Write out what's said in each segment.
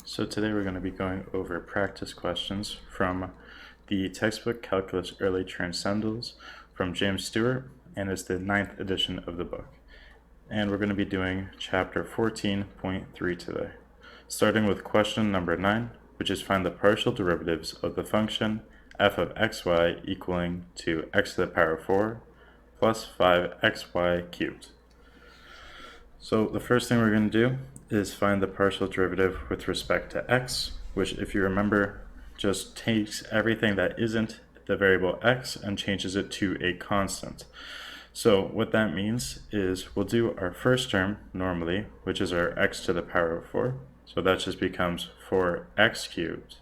So today we're going to be going over practice questions from the textbook Calculus Early Transcendentals from James Stewart, and it's the 9th edition of the book. And we're going to be doing chapter 14.3 today, starting with question number 9, which is find the partial derivatives of the function f of xy equaling to x to the power 4 plus 5xy cubed. So the first thing we're going to do is find the partial derivative with respect to x, which, if you remember, just takes everything that isn't the variable x and changes it to a constant. So what that means is we'll do our first term normally, which is our x to the power of 4. So that just becomes 4x cubed.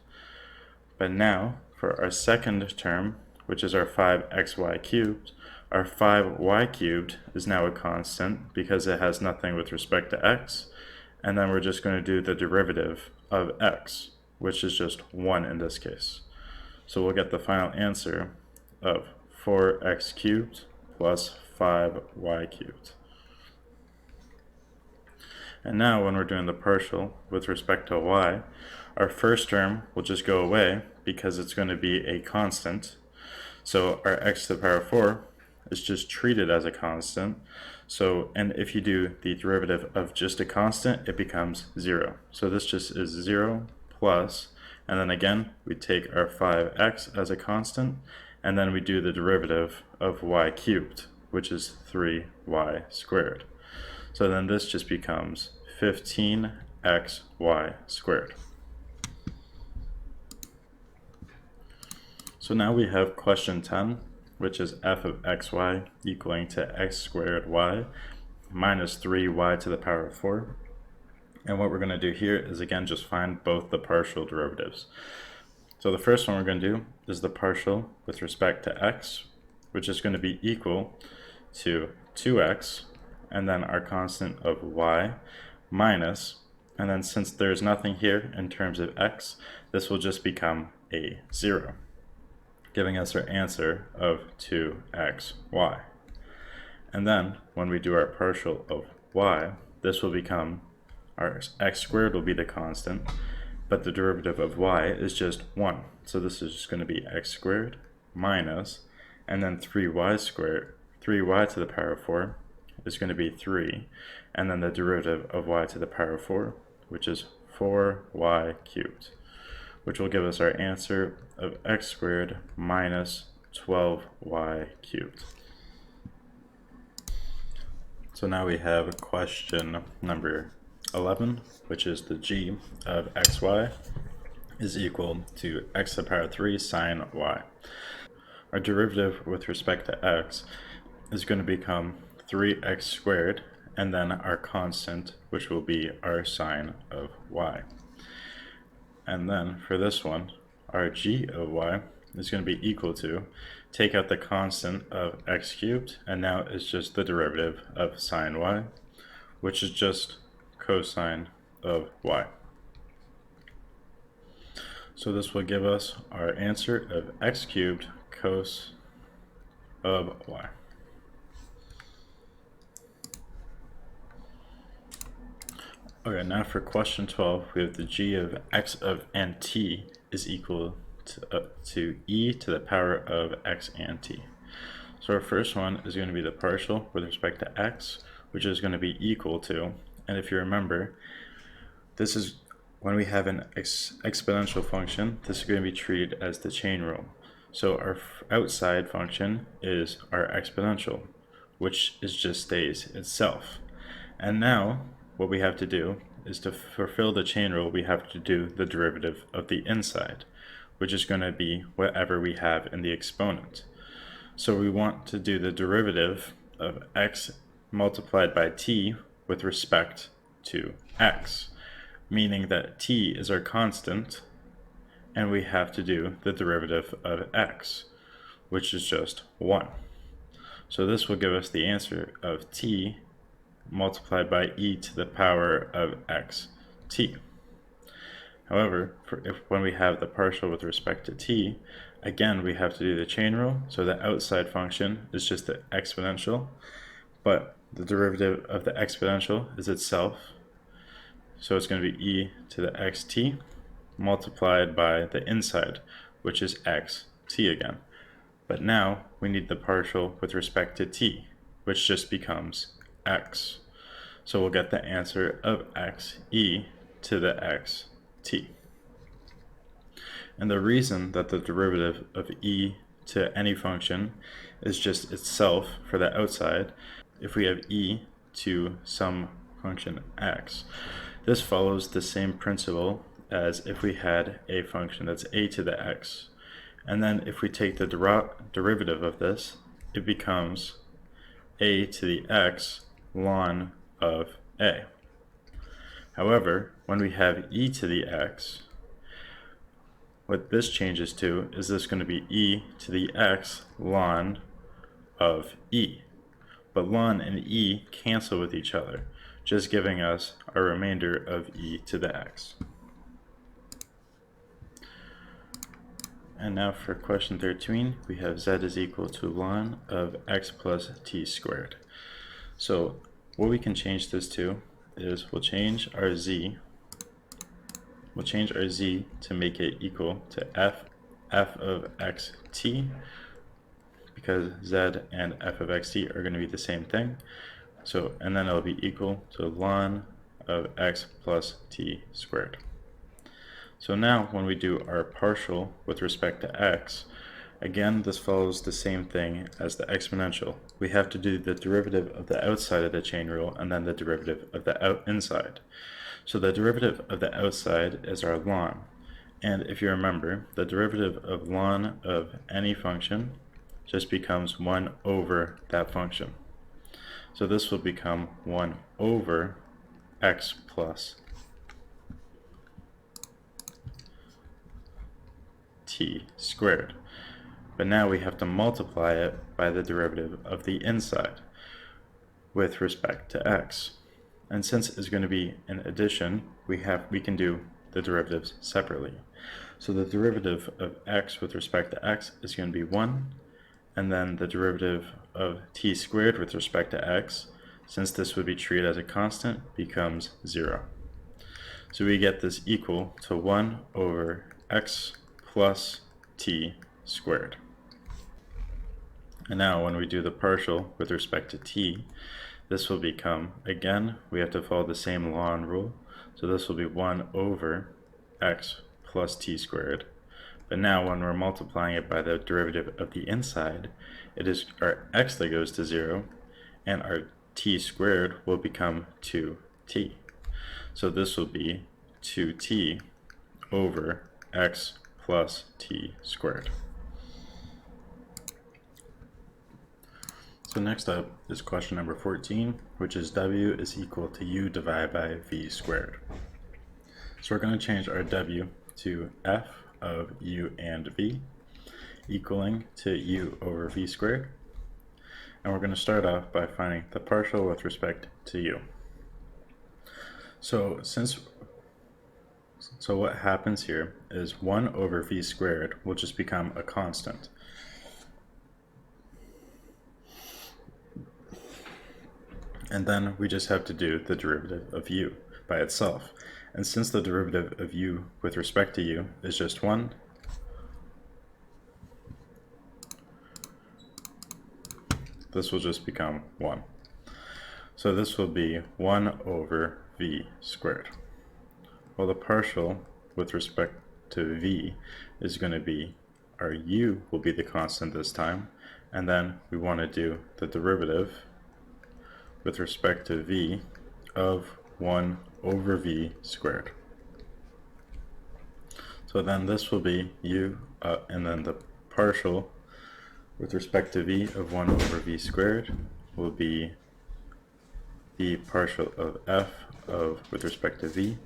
But now for our second term, which is our 5xy cubed, our 5y cubed is now a constant because it has nothing with respect to x, and then we're just going to do the derivative of x, which is just 1 in this case. So we'll get the final answer of 4x cubed plus 5y cubed. And now when we're doing the partial with respect to y, our first term will just go away because it's going to be a constant. So our x to the power 4 is just treated as a constant. So, and if you do the derivative of just a constant, it becomes 0. So this just is 0 plus, and then again, we take our 5x as a constant, and then we do the derivative of y cubed, which is 3y squared. So then this just becomes 15xy squared. So now we have question 10, which is f of xy equaling to x squared y minus 3y to the power of 4. And what we're going to do here is again just find both the partial derivatives. So the first one we're going to do is the partial with respect to x, which is going to be equal to 2x and then our constant of y minus, and then since there's nothing here in terms of x, this will just become a 0. Giving us our answer of 2xy. And then when we do our partial of y, this will become, our x squared will be the constant, but the derivative of y is just 1. So this is just going to be x squared minus, and then 3y squared, 3y to the power of 4 is going to be 3, and then the derivative of y to the power of 4, which is 4y cubed, which will give us our answer of x squared minus 12y cubed. So now we have question number 11, which is the g of xy is equal to x to the power 3 sine y. Our derivative with respect to x is going to become 3x squared, and then our constant, which will be our sine of y. And then for this one, our g of y is going to be equal to, take out the constant of x cubed, and now it's just the derivative of sine y, which is just cosine of y. So this will give us our answer of x cubed cos of y. Okay, now for question 12, we have the g of x of and t is equal to e to the power of x and t. So our first one is going to be the partial with respect to x, which is going to be equal to, and if you remember, this is when we have an exponential function, this is going to be treated as the chain rule. So our outside function is our exponential, which is just stays itself. And now what we have to do is to fulfill the chain rule, we have to do the derivative of the inside, which is going to be whatever we have in the exponent. So we want to do the derivative of x multiplied by t with respect to x, meaning that t is our constant, and we have to do the derivative of x, which is just 1. So this will give us the answer of t multiplied by e to the power of x t. However, when we have the partial with respect to t, again we have to do the chain rule, so the outside function is just the exponential, but the derivative of the exponential is itself, So it's going to be e to the xt multiplied by the inside, which is xt again. But now we need the partial with respect to t, which just becomes x. So we'll get the answer of x e to the xt. And the reason that the derivative of e to any function is just itself for the outside, if we have e to some function x, this follows the same principle as if we had a function that's a to the x. And then if we take the derivative of this, it becomes a to the x ln of a. However, when we have e to the x, what this changes to is this going to be e to the x ln of e. But ln and e cancel with each other, just giving us a remainder of e to the x. And now for question 13, we have z is equal to ln of x plus t squared. So what we can change this to is we'll change our z to make it equal to f of xt, because z and f of xt are going to be the same thing. So, and then it'll be equal to ln of x plus t squared. So now when we do our partial with respect to x, again this follows the same thing as the exponential. We have to do the derivative of the outside of the chain rule and then the derivative of the inside. So the derivative of the outside is our ln. And if you remember, the derivative of ln of any function just becomes 1 over that function. So this will become 1 over x plus t squared. But now we have to multiply it by the derivative of the inside with respect to x. And since it's going to be an addition, we can do the derivatives separately. So the derivative of x with respect to x is going to be 1, and then the derivative of t squared with respect to x, since this would be treated as a constant, becomes 0. So we get this equal to 1 over x plus t squared. And now when we do the partial with respect to t, this will become, again, we have to follow the same ln rule, so this will be 1 over x plus t squared. But now when we're multiplying it by the derivative of the inside, it is our x that goes to 0, and our t squared will become 2t. So this will be 2t over x plus t squared. So next up is question number 14, which is w is equal to u divided by v squared. So we're going to change our w to f of u and v, equaling to u over v squared. And we're going to start off by finding the partial with respect to u. So what happens here is 1 over v squared will just become a constant. And then we just have to do the derivative of u by itself. And since the derivative of u with respect to u is just 1, this will just become 1. So this will be 1 over v squared. Well, the partial with respect to v is going to be, our u will be the constant this time, and then we want to do the derivative with respect to v of 1 over v squared. So then this will be u, and then the partial with respect to v of 1 over v squared will be the partial of f of, with respect to v,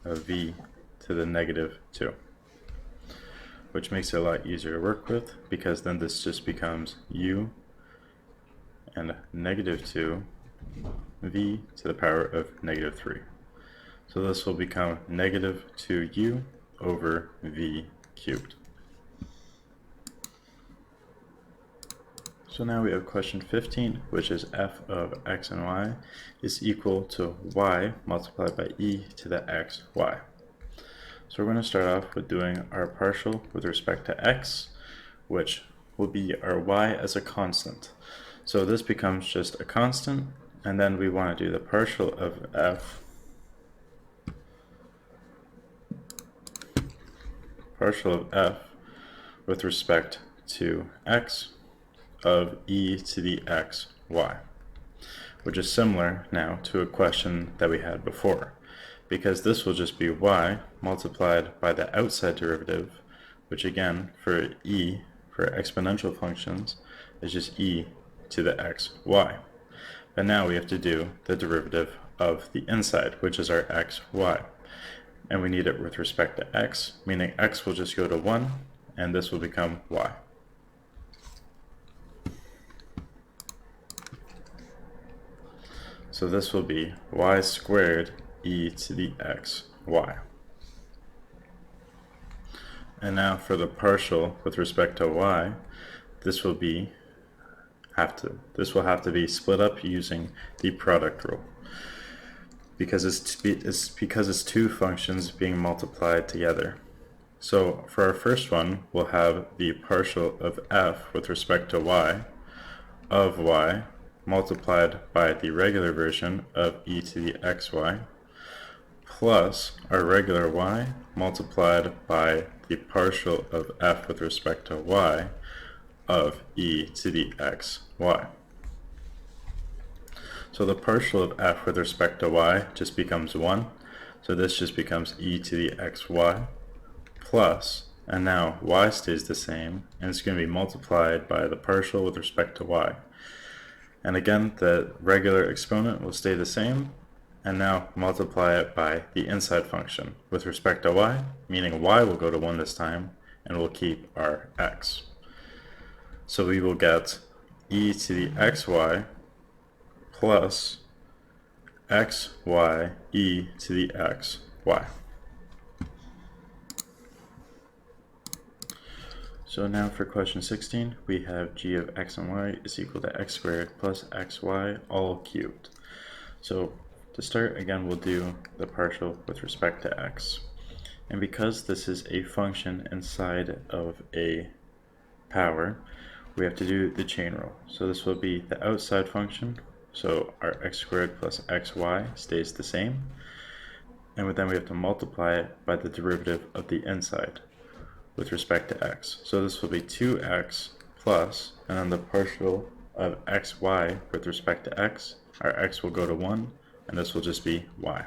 of v to the negative 2. Which makes it a lot easier to work with, because then this just becomes u and negative 2 v to the power of negative 3. So this will become negative 2u over v cubed. So now we have question 15, which is f of x and y is equal to y multiplied by e to the x, y. So we're going to start off with doing our partial with respect to x, which will be our y as a constant. So this becomes just a constant, and then we want to do the partial of f with respect to x of e to the x, y, which is similar now to a question that we had before, because this will just be y multiplied by the outside derivative, which again for exponential functions is just e to the x, y. But now we have to do the derivative of the inside, which is our x, y. And we need it with respect to x, meaning x will just go to 1, and this will become y. So this will be y squared e to the x, y. And now for the partial with respect to y, this will have to be split up using the product rule, because it's two functions being multiplied together. So for our first one, we'll have the partial of f with respect to y of y multiplied by the regular version of e to the xy plus our regular y multiplied by the partial of f with respect to y of e to the x, y. So the partial of f with respect to y just becomes 1. So this just becomes e to the xy plus, and now y stays the same, and it's going to be multiplied by the partial with respect to y. And again, the regular exponent will stay the same, and now multiply it by the inside function with respect to y, meaning y will go to 1 this time, and we'll keep our x. So we will get e to the xy plus xy e to the xy. So now for question 16, we have g of x and y is equal to x squared plus xy all cubed. So to start, again, we'll do the partial with respect to x. And because this is a function inside of a power, we have to do the chain rule. So this will be the outside function, so our x squared plus xy stays the same. And then we have to multiply it by the derivative of the inside with respect to x. So this will be 2x plus, and then the partial of xy with respect to x, our x will go to 1, and this will just be y.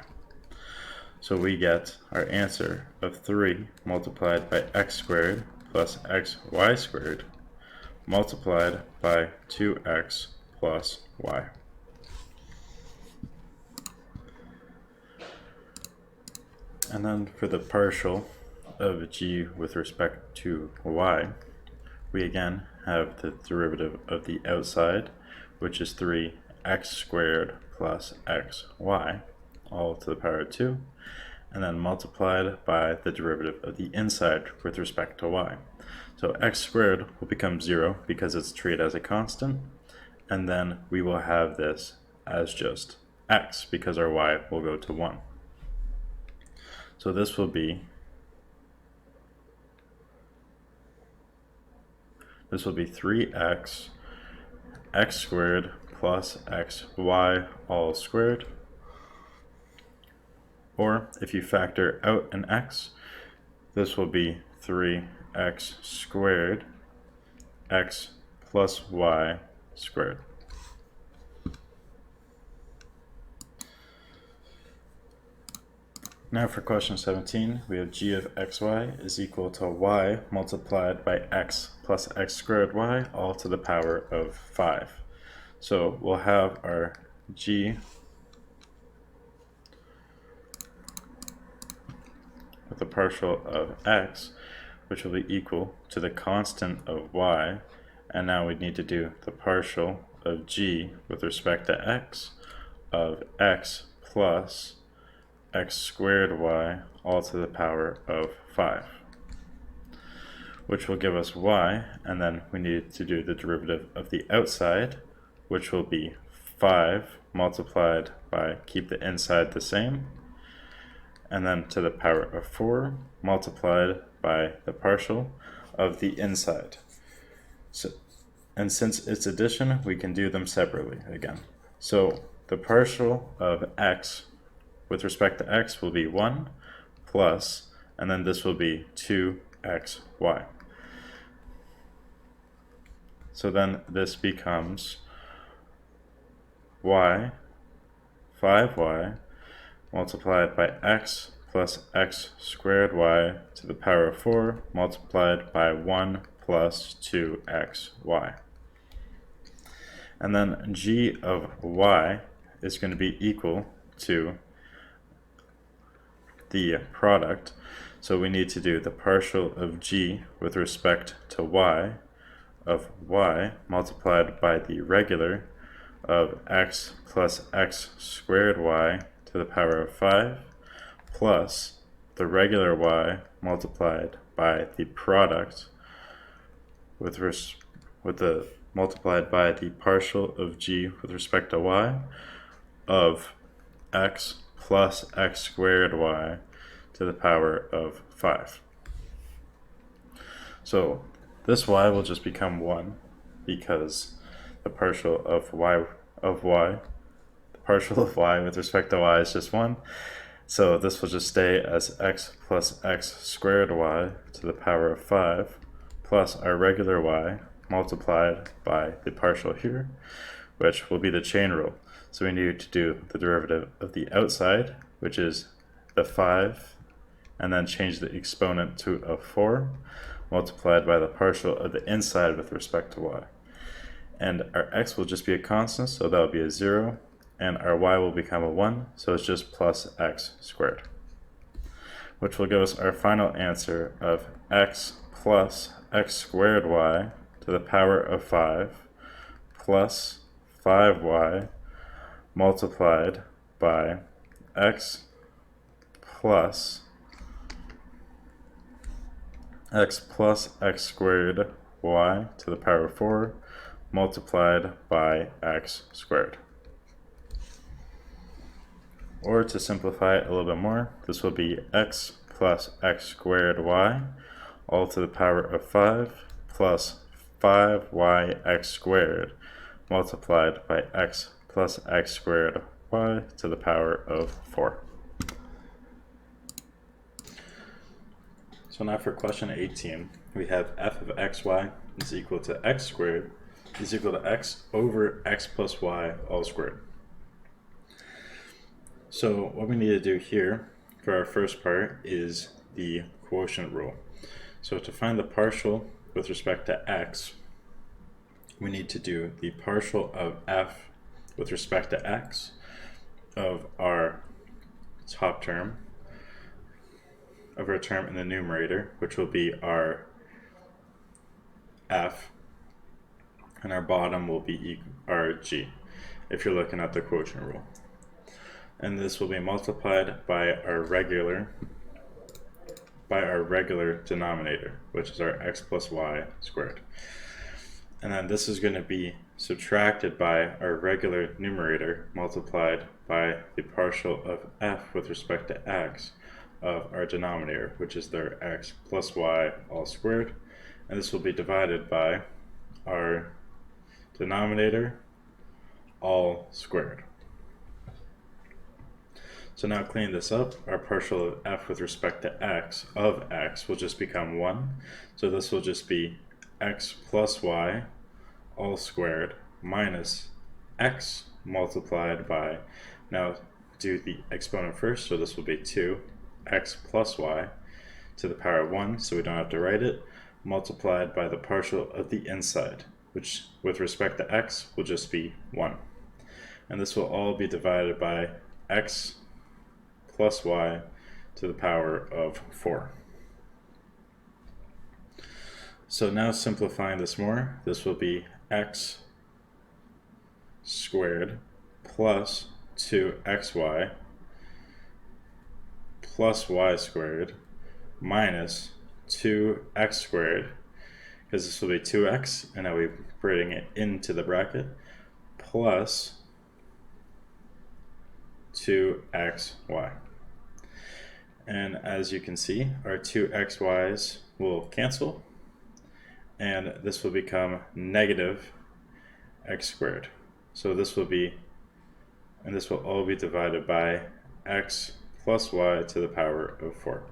So we get our answer of 3 multiplied by x squared plus xy squared multiplied by 2x plus y. And then for the partial of g with respect to y, we again have the derivative of the outside, which is 3x squared plus xy, all to the power of 2, and then multiplied by the derivative of the inside with respect to y. So x squared will become 0 because it's treated as a constant, and then we will have this as just x because our y will go to 1. So this will be 3x x squared plus xy all squared, or if you factor out an x, this will be 3x squared x plus y squared. Now for question 17, we have g of xy is equal to y multiplied by x plus x squared y all to the power of 5. So we'll have our g with the partial of x, which will be equal to the constant of y, and now we need to do the partial of g with respect to x of x plus x squared y all to the power of 5. which will give us y, and then we need to do the derivative of the outside, which will be 5 multiplied by, keep the inside the same, and then to the power of 4 multiplied by the partial of the inside. And since it's addition, we can do them separately again. So the partial of x with respect to x will be 1 plus, and then this will be 2xy. So then this becomes y, 5y, multiplied by x plus x squared y to the power of 4 multiplied by 1 plus 2xy. And then g of y is going to be equal to the product. So we need to do the partial of g with respect to y of y multiplied by the regular of x plus x squared y to the power of 5 plus the regular y multiplied by the product multiplied by the partial of g with respect to y of x plus x squared y to the power of 5. So this y will just become 1 because the partial of y with respect to y is just 1. So this will just stay as x plus x squared y to the power of 5 plus our regular y multiplied by the partial here, which will be the chain rule. So we need to do the derivative of the outside, which is the 5, and then change the exponent to a 4, multiplied by the partial of the inside with respect to y. And our x will just be a constant, so that will be a 0, and our y will become a 1, so it's just plus x squared, which will give us our final answer of x plus x squared y to the power of 5 plus 5y multiplied by x plus x squared y to the power of 4 multiplied by x squared. Or to simplify it a little bit more, this will be x plus x squared y all to the power of 5 plus 5yx squared multiplied by x plus x squared y to the power of 4. So now for question 18, we have f of xy is equal to x squared is equal to x over x plus y all squared. So what we need to do here for our first part is the quotient rule. So to find the partial with respect to x, we need to do the partial of f with respect to x of our top term, of our term in the numerator, which will be our f, and our bottom will be our g, if you're looking at the quotient rule. And this will be multiplied by our regular denominator, which is our x plus y squared. And then this is going to be subtracted by our regular numerator multiplied by the partial of f with respect to x of our denominator, which is their x plus y all squared. And this will be divided by our denominator all squared. So now cleaning this up, our partial of f with respect to x of x will just become 1. So this will just be x plus y all squared minus x multiplied by, now do the exponent first, so this will be 2x plus y to the power of 1, so we don't have to write it, multiplied by the partial of the inside, which with respect to x will just be 1. And this will all be divided by x plus y to the power of 4. So now simplifying this more, this will be x squared plus 2xy plus y squared minus 2x squared, because this will be 2x, and now we're bring it into the bracket, plus 2xy. And as you can see, our 2xy's will cancel, and this will become negative x squared. So this will be, and this will all be divided by x plus y to the power of 4.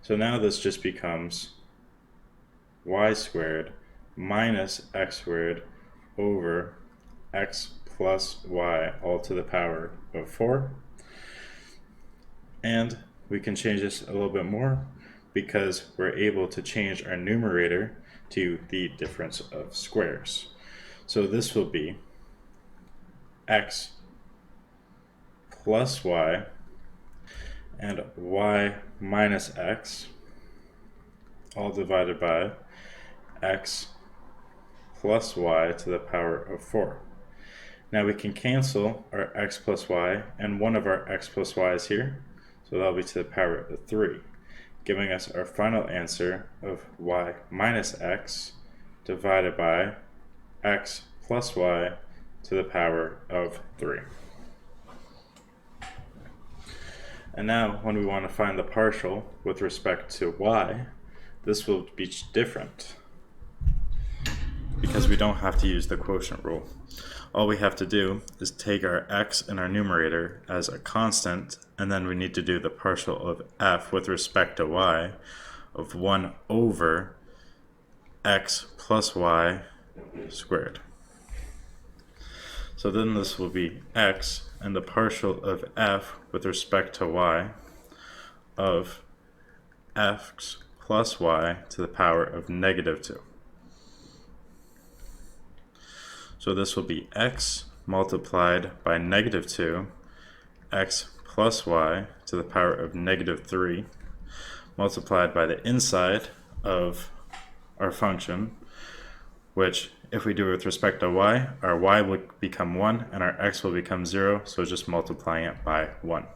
So now this just becomes y squared minus x squared over x plus y all to the power of 4. And we can change this a little bit more because we're able to change our numerator to the difference of squares. So this will be x plus y and y minus x all divided by x plus y to the power of 4. Now we can cancel our x plus y, and one of our x plus y is here, so that'll be to the power of 3, giving us our final answer of y minus x divided by x plus y to the power of 3. And now when we want to find the partial with respect to y, this will be different because we don't have to use the quotient rule. All we have to do is take our x in our numerator as a constant, and then we need to do the partial of f with respect to y of 1 over x plus y squared. So then this will be x and the partial of f with respect to y of x plus y to the power of negative 2. So this will be x multiplied by negative 2, x plus y to the power of negative 3, multiplied by the inside of our function, which if we do with respect to y, our y will become 1 and our x will become 0, so just multiplying it by 1,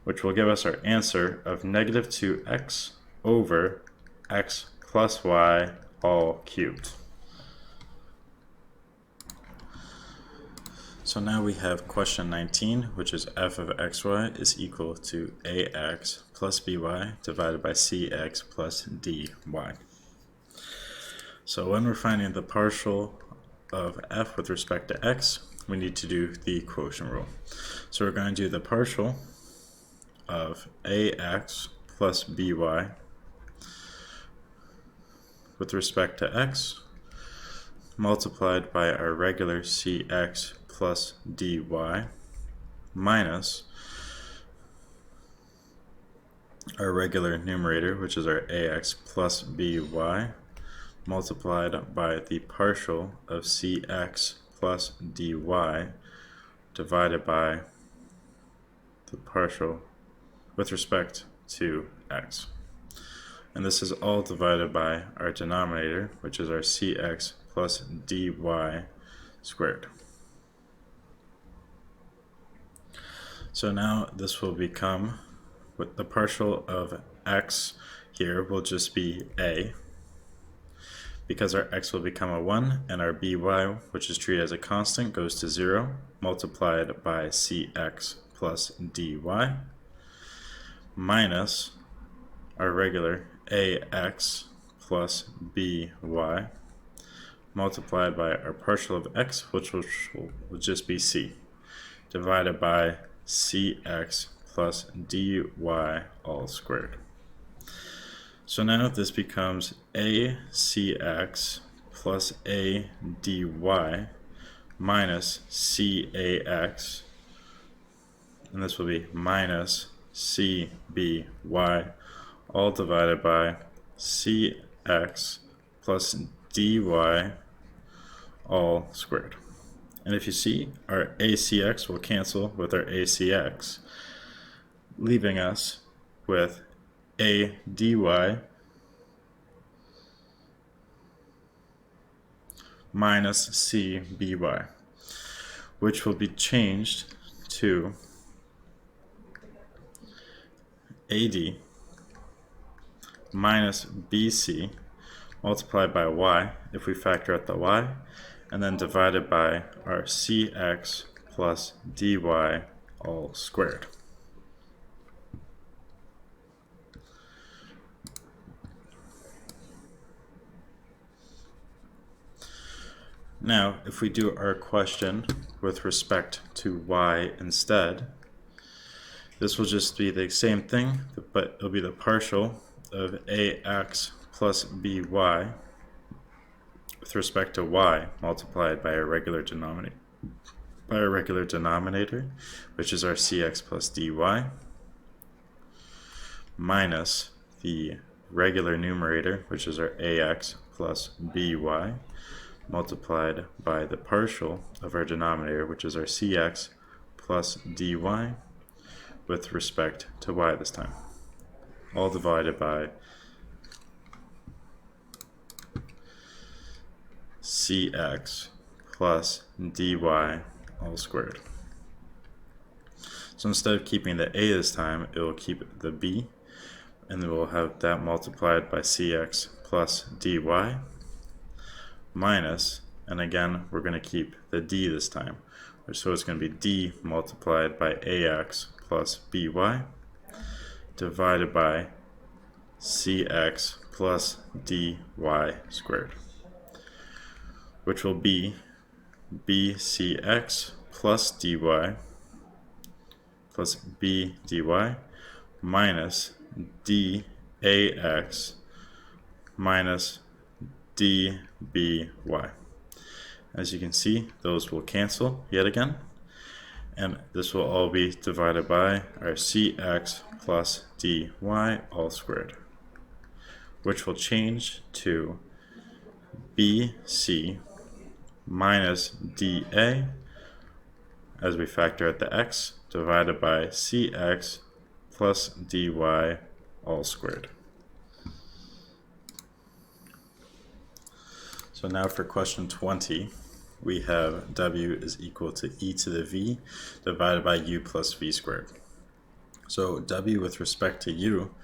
which will give us our answer of negative 2x over x plus y all cubed. So now we have question 19, which is f of xy is equal to ax plus by divided by cx plus dy. So when we're finding the partial of f with respect to x, we need to do the quotient rule. So we're going to do the partial of ax plus by with respect to x multiplied by our regular cx plus dy minus our regular numerator, which is our ax plus by, multiplied by the partial of cx plus dy divided by the partial with respect to x. And this is all divided by our denominator, which is our cx plus dy squared. So now this will become, with the partial of x here will just be a, because our x will become a 1 and our by, which is treated as a constant, goes to 0, multiplied by cx plus dy minus our regular ax plus by multiplied by our partial of x, which will just be c, divided by cx plus dy all squared. So now this becomes a cx plus a dy minus cax, and this will be minus cby all divided by cx plus dy all squared. And if you see, our acx will cancel with our acx, leaving us with a dy minus cby, which will be changed to ad minus bc multiplied by y if we factor out the y, and then divided by our cx plus dy all squared. Now, if we do our question with respect to y instead, this will just be the same thing, but it'll be the partial of ax plus by with respect to y multiplied by our regular denominator, which is our cx plus dy, minus the regular numerator, which is our ax plus by, multiplied by the partial of our denominator, which is our cx plus dy, with respect to y this time, all divided by cx plus dy all squared. So instead of keeping the a this time, it will keep the b, and then we'll have that multiplied by cx plus dy minus, and again we're going to keep the d this time, so it's going to be d multiplied by ax plus by divided by cx plus dy squared, which will be bcx plus dy plus b dy minus dax minus dby. As you can see, those will cancel yet again, and this will all be divided by our cx plus dy all squared, which will change to bc minus dA as we factor out the x divided by cx plus dy all squared. So now for question 20, we have w is equal to e to the v divided by u plus v squared. So w with respect to u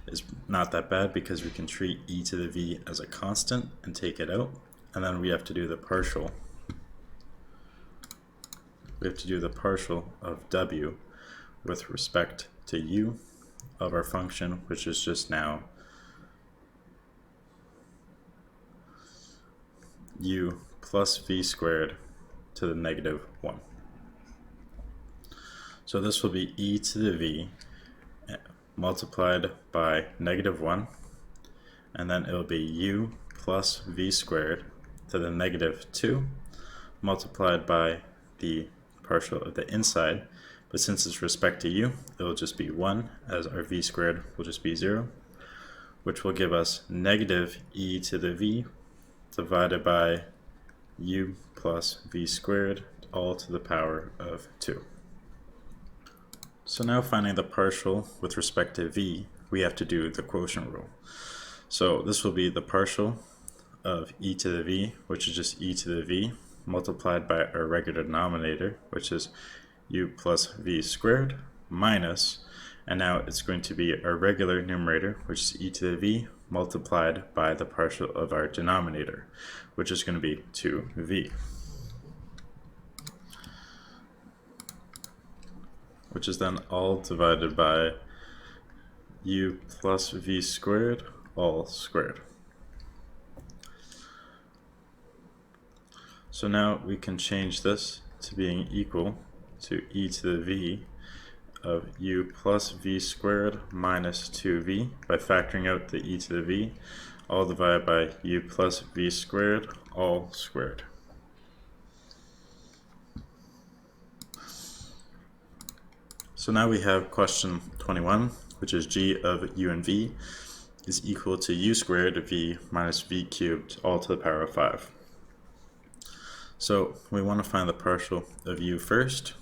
is not that bad because we can treat e to the v as a constant and take it out, and then we have to do the partial. We have to do the partial of w with respect to u of our function, which is just now u plus v squared to the negative 1. So this will be e to the v multiplied by negative 1, and then it will be u plus v squared to the negative 2 multiplied by the partial of the inside, but since it's respect to u, it will just be 1, as our v squared will just be 0, which will give us negative e to the v divided by u plus v squared all to the power of 2. So now finding the partial with respect to v, we have to do the quotient rule. So this will be the partial of e to the v, which is just e to the v, multiplied by our regular denominator, which is u plus v squared, minus, and now it's going to be our regular numerator, which is e to the v, multiplied by the partial of our denominator, which is going to be 2v, which is then all divided by u plus v squared all squared. So now we can change this to being equal to e to the v of u plus v squared minus 2v by factoring out the e to the v, all divided by u plus v squared all squared. So now we have question 21, which is g of u and v is equal to u squared v minus v cubed all to the power of 5. So we want to find the partial of u first,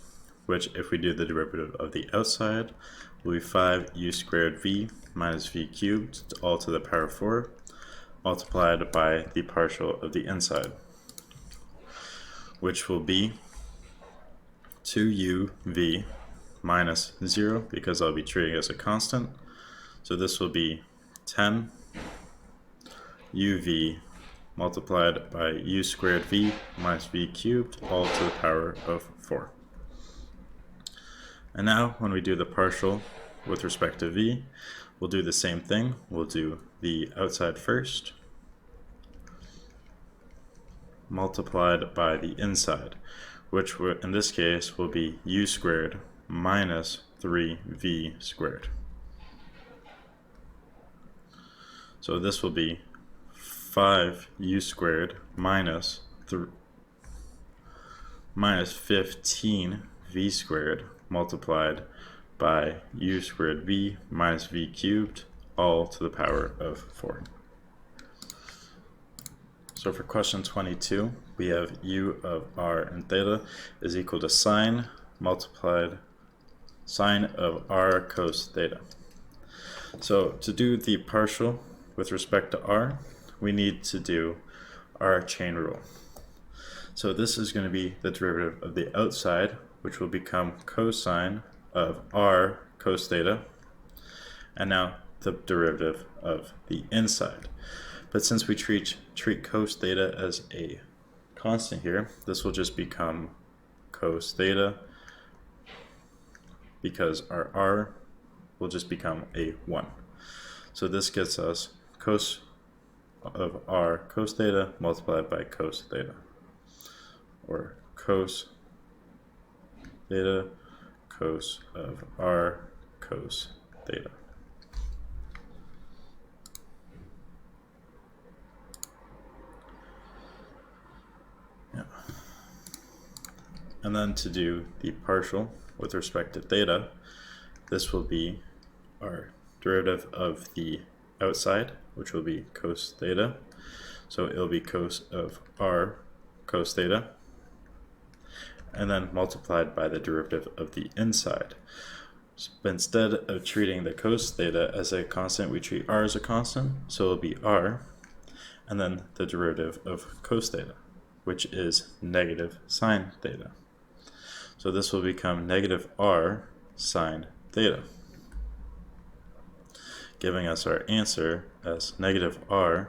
which if we do the derivative of the outside will be 5u squared v minus v cubed all to the power of 4 multiplied by the partial of the inside, which will be 2uv minus 0 because I'll be treating it as a constant. So this will be 10 uv multiplied by u squared v minus v cubed, all to the power of 4. And now when we do the partial with respect to v, we'll do the same thing. We'll do the outside first multiplied by the inside, which in this case will be u squared minus 3v squared. So this will be 5u squared minus 15v squared multiplied by u squared v minus v cubed, all to the power of 4. So for question 22, we have u of r and theta is equal to sine multiplied sine of r cos theta. So to do the partial with respect to r, we need to do our chain rule. So this is going to be the derivative of the outside, which will become cosine of r cos theta, and now the derivative of the inside. But since we treat cos theta as a constant here, this will just become cos theta, because our r will just become a 1. So this gets us cos of r cos theta multiplied by cos theta, or cos theta cos of r cos theta. And then to do the partial with respect to theta, this will be our derivative of the outside, which will be cos theta. So it'll be cos of r cos theta, and then multiplied by the derivative of the inside. But instead of treating the cos theta as a constant, we treat r as a constant, so it'll be r, and then the derivative of cos theta, which is negative sine theta. So this will become negative r sine theta, giving us our answer as negative r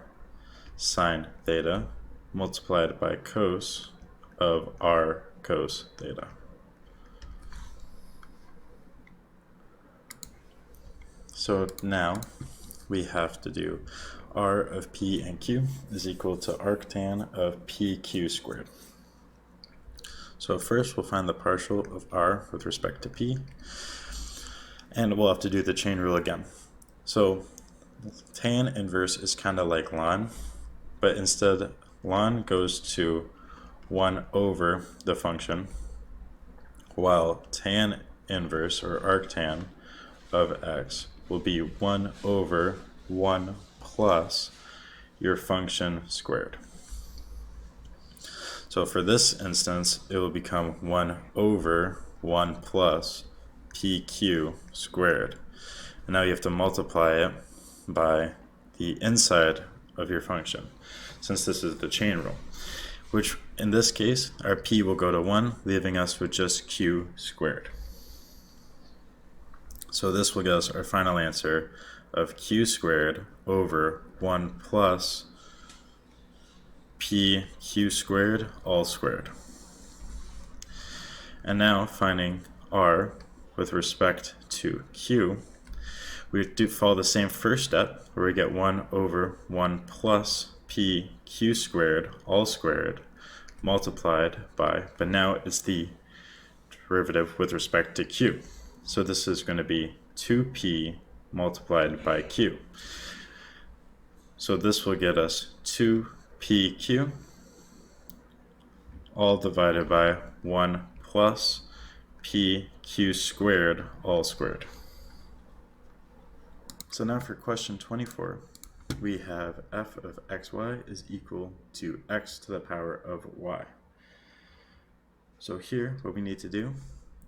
sine theta multiplied by cos of r cos theta. So now we have to do r of p and q is equal to arctan of pq squared. So first we'll find the partial of r with respect to p, and we'll have to do the chain rule again. So tan inverse is kind of like ln, but instead ln goes to 1 over the function, while tan inverse or arctan of x will be 1 over 1 plus your function squared. So for this instance, it will become 1 over 1 plus pq squared. And now you have to multiply it by the inside of your function, since this is the chain rule, which in this case, our p will go to 1, leaving us with just q squared. So this will give us our final answer of q squared over 1 plus pq squared all squared. And now finding r with respect to q, we do follow the same first step where we get 1 over 1 plus pq squared all squared multiplied by, but now it's the derivative with respect to q. So this is going to be 2p multiplied by q. So this will get us 2pq all divided by 1 plus pq squared all squared. So now for question 24, we have f of xy is equal to x to the power of y. So here what we need to do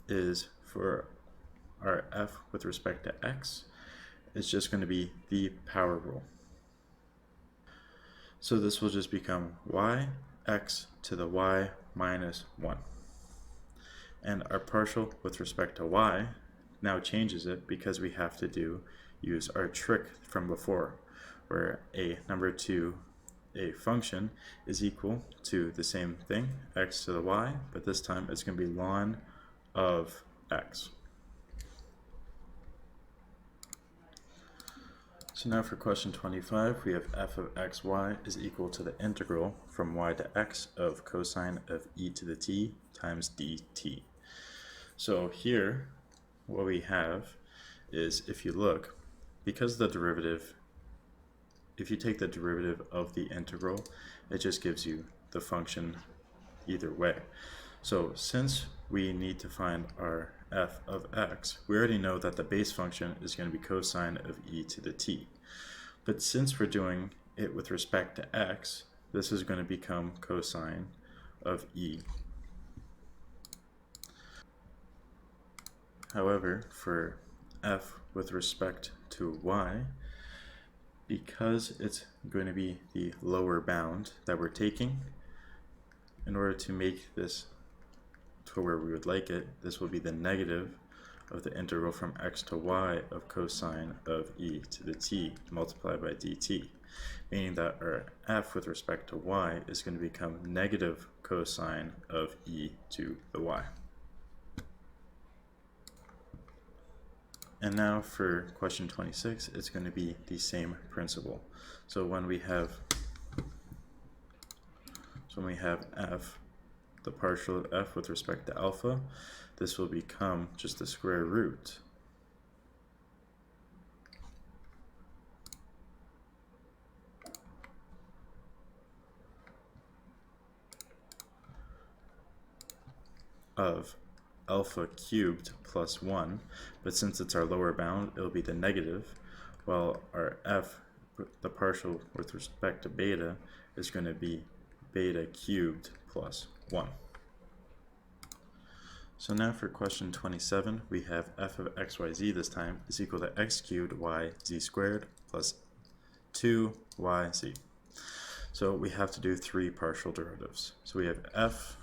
is, for our f with respect to x, it's just going to be the power rule. So this will just become y x to the y minus 1. And our partial with respect to y now changes it, because we have to do use our trick from before, where a number to a function is equal to the same thing, x to the y, but this time it's going to be ln of x. So now for question 25, we have f of xy is equal to the integral from y to x of cosine of e to the t times dt. So here, what we have is, if you look, because the derivative, if you take the derivative of the integral, it just gives you the function either way. So since we need to find our f of x, we already know that the base function is going to be cosine of e to the t. But since we're doing it with respect to x, this is going to become cosine of e. However, for f with respect to y, because it's going to be the lower bound that we're taking, in order to make this to where we would like it, this will be the negative of the integral from x to y of cosine of e to the t multiplied by dt, meaning that our f with respect to y is going to become negative cosine of e to the y. And now for question 26, it's going to be the same principle. So when we have f, the partial of f with respect to alpha, this will become just the square root of alpha cubed plus 1, but since it's our lower bound, it'll be the negative, while our f, the partial with respect to beta, is going to be beta cubed plus 1. So now for question 27, we have f of xyz this time is equal to x cubed y z squared plus 2yz. So we have to do three partial derivatives. So we have f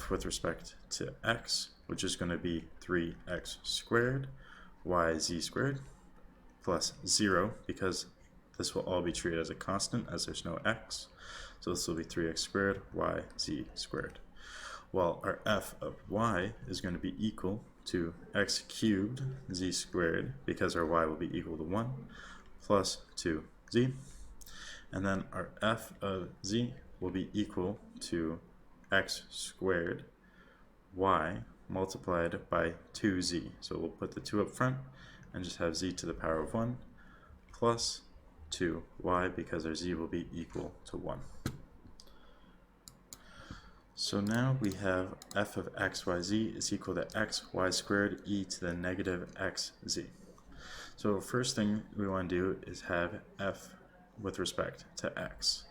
with respect to x, which is going to be 3x squared, yz squared, plus 0, because this will all be treated as a constant as there's no x. So this will be 3x squared, yz squared. While our f of y is going to be equal to x cubed z squared, because our y will be equal to 1, plus 2z. And then our f of z will be equal to x squared y multiplied by 2z. So we'll put the 2 up front and just have z to the power of 1 plus 2y, because our z will be equal to 1. So now we have f of xyz is equal to xy squared e to the negative xz. So first thing we want to do is have f with respect to x.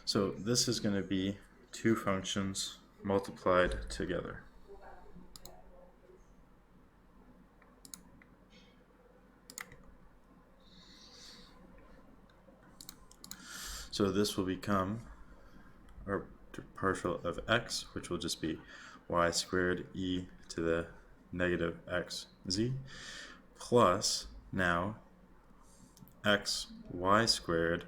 So this is going to be two functions multiplied together. So this will become our partial of x, which will just be y squared e to the negative xz, plus now x y squared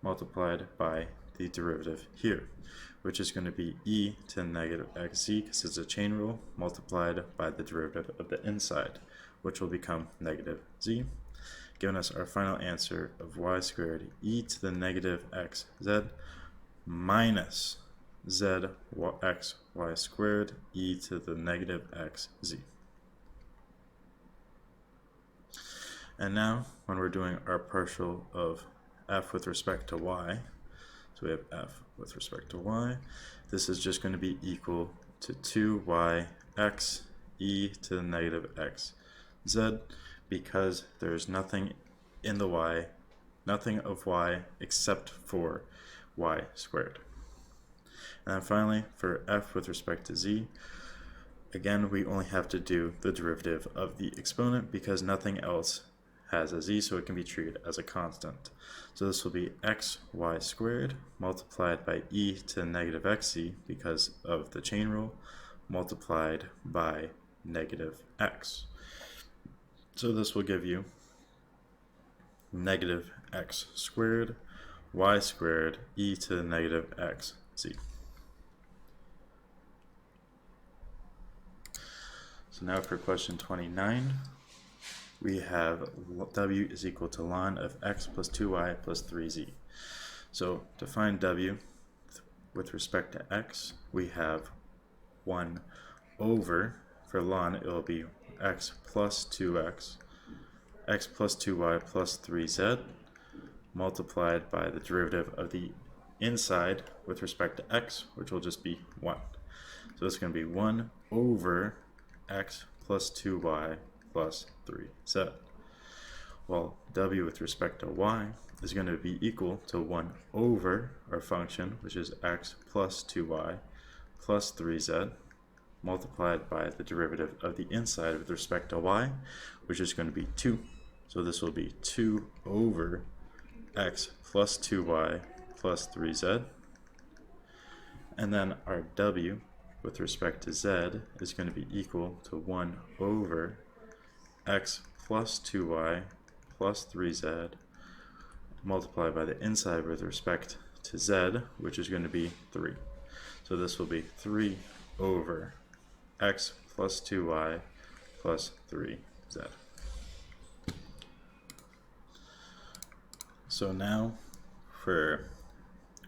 multiplied by the derivative here, which is going to be e to the negative xz, because it's a chain rule, multiplied by the derivative of the inside, which will become negative z, giving us our final answer of y squared e to the negative xz minus z x y squared e to the negative xz. And now when we're doing our partial of f with respect to y, so we have f with respect to y, this is just going to be equal to 2y x e to the negative x z, because there's nothing in the y, nothing of y except for y squared. And then finally, for f with respect to z, again, we only have to do the derivative of the exponent because nothing else has a z, so it can be treated as a constant. So this will be xy squared multiplied by e to the negative xz, because of the chain rule, multiplied by negative x. So this will give you negative x squared y squared e to the negative x z. So now for question 29, we have w is equal to ln of x plus 2y plus 3z. So to find w with respect to x, we have 1 over, for ln it will be x plus 2x, x plus 2y plus 3z, multiplied by the derivative of the inside with respect to x, which will just be 1. So it's going to be 1 over x plus 2y plus 3z. Well, w with respect to y is going to be equal to 1 over our function, which is x plus 2y plus 3z, multiplied by the derivative of the inside with respect to y, which is going to be 2. So this will be 2 over x plus 2y plus 3z. And then our w with respect to z is going to be equal to 1 over x plus 2y plus 3z multiplied by the inside with respect to z, which is going to be 3. So this will be 3 over x plus 2y plus 3z. So now for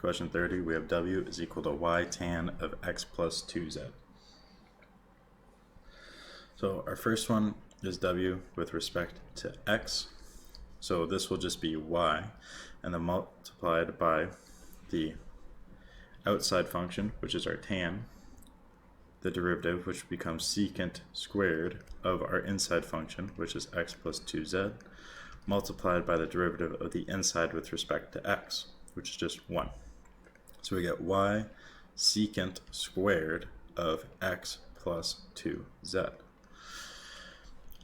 question 30, we have w is equal to y tan of x plus 2z. So our first one is w with respect to x. So this will just be y, and then multiplied by the outside function, which is our tan, the derivative, which becomes secant squared of our inside function, which is x plus 2z, multiplied by the derivative of the inside with respect to x, which is just 1. So we get y secant squared of x plus 2z.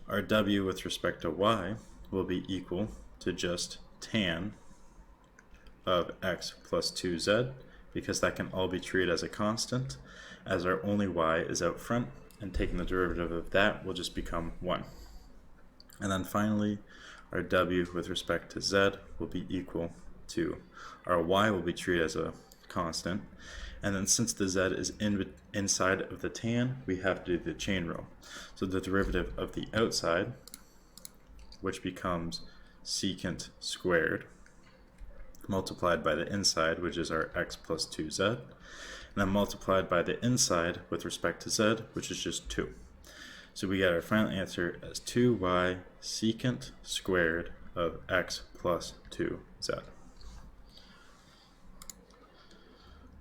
Our w with respect to y will be equal to just tan of x plus 2z, because that can all be treated as a constant, as our only y is out front, and taking the derivative of that will just become 1. And then finally, our w with respect to z will be equal to, our y will be treated as a constant, and then since the z is inside of the tan, we have to do the chain rule. So the derivative of the outside, which becomes secant squared, multiplied by the inside, which is our x plus 2z, and then multiplied by the inside with respect to z, which is just 2. So we get our final answer as 2y secant squared of x plus 2z.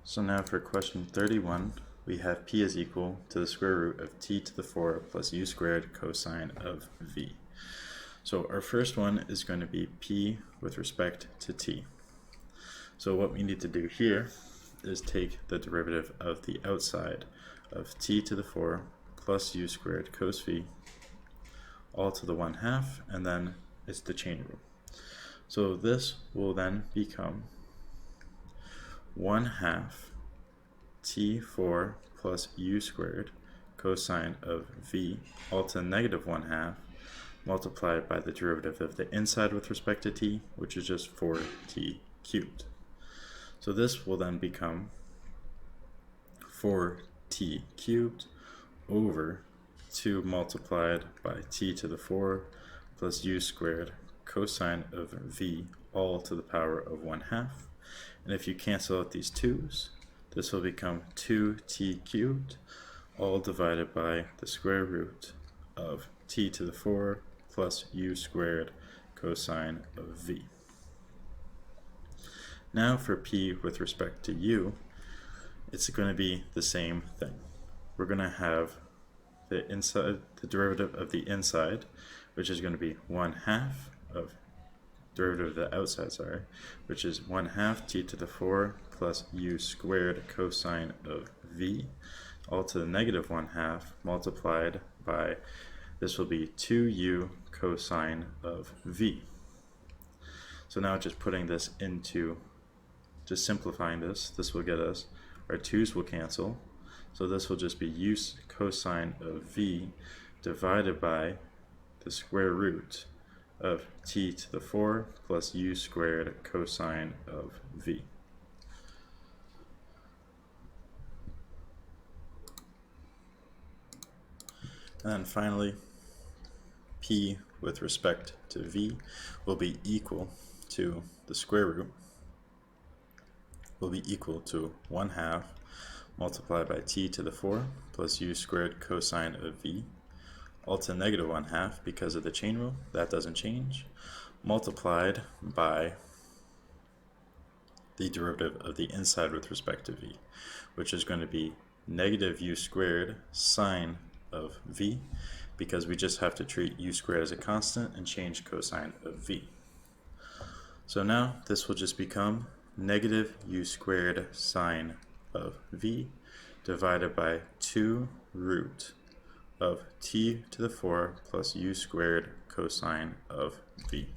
So now for question 31, we have p is equal to the square root of t to the 4 plus u squared cosine of v. So our first one is going to be p with respect to t. So what we need to do here is take the derivative of the outside of t to the 4 plus u squared cos v all to the 1/2, and then it's the chain rule. So this will then become 1/2 t4 plus u squared cosine of v all to the negative 1/2 multiplied by the derivative of the inside with respect to t, which is just 4t cubed. So this will then become 4t cubed over 2 multiplied by t to the 4 plus u squared cosine of v all to the power of 1/2. And if you cancel out these 2's, this will become 2t cubed all divided by the square root of t to the 4 plus u squared cosine of v. Now for p with respect to u, it's going to be the same thing. We're going to have the derivative of the inside, which is going to be 1/2 of derivative of the outside, which is 1/2 t to the 4 plus u squared cosine of v all to the negative 1/2 multiplied by, this will be 2u cosine of v. So now just putting this into, just simplifying this will get us, our 2's will cancel, so this will just be u cosine of v divided by the square root of t to the 4 plus u squared cosine of v. And then finally, p with respect to v will be equal to the square root will be equal to 1/2 multiplied by t to the 4 plus u squared cosine of v, all to negative 1/2 because of the chain rule, that doesn't change, multiplied by the derivative of the inside with respect to v, which is going to be negative u squared sine of v, because we just have to treat u squared as a constant and change cosine of v. So now this will just become negative u squared sine of v divided by 2 root of t to the 4 plus u squared cosine of v.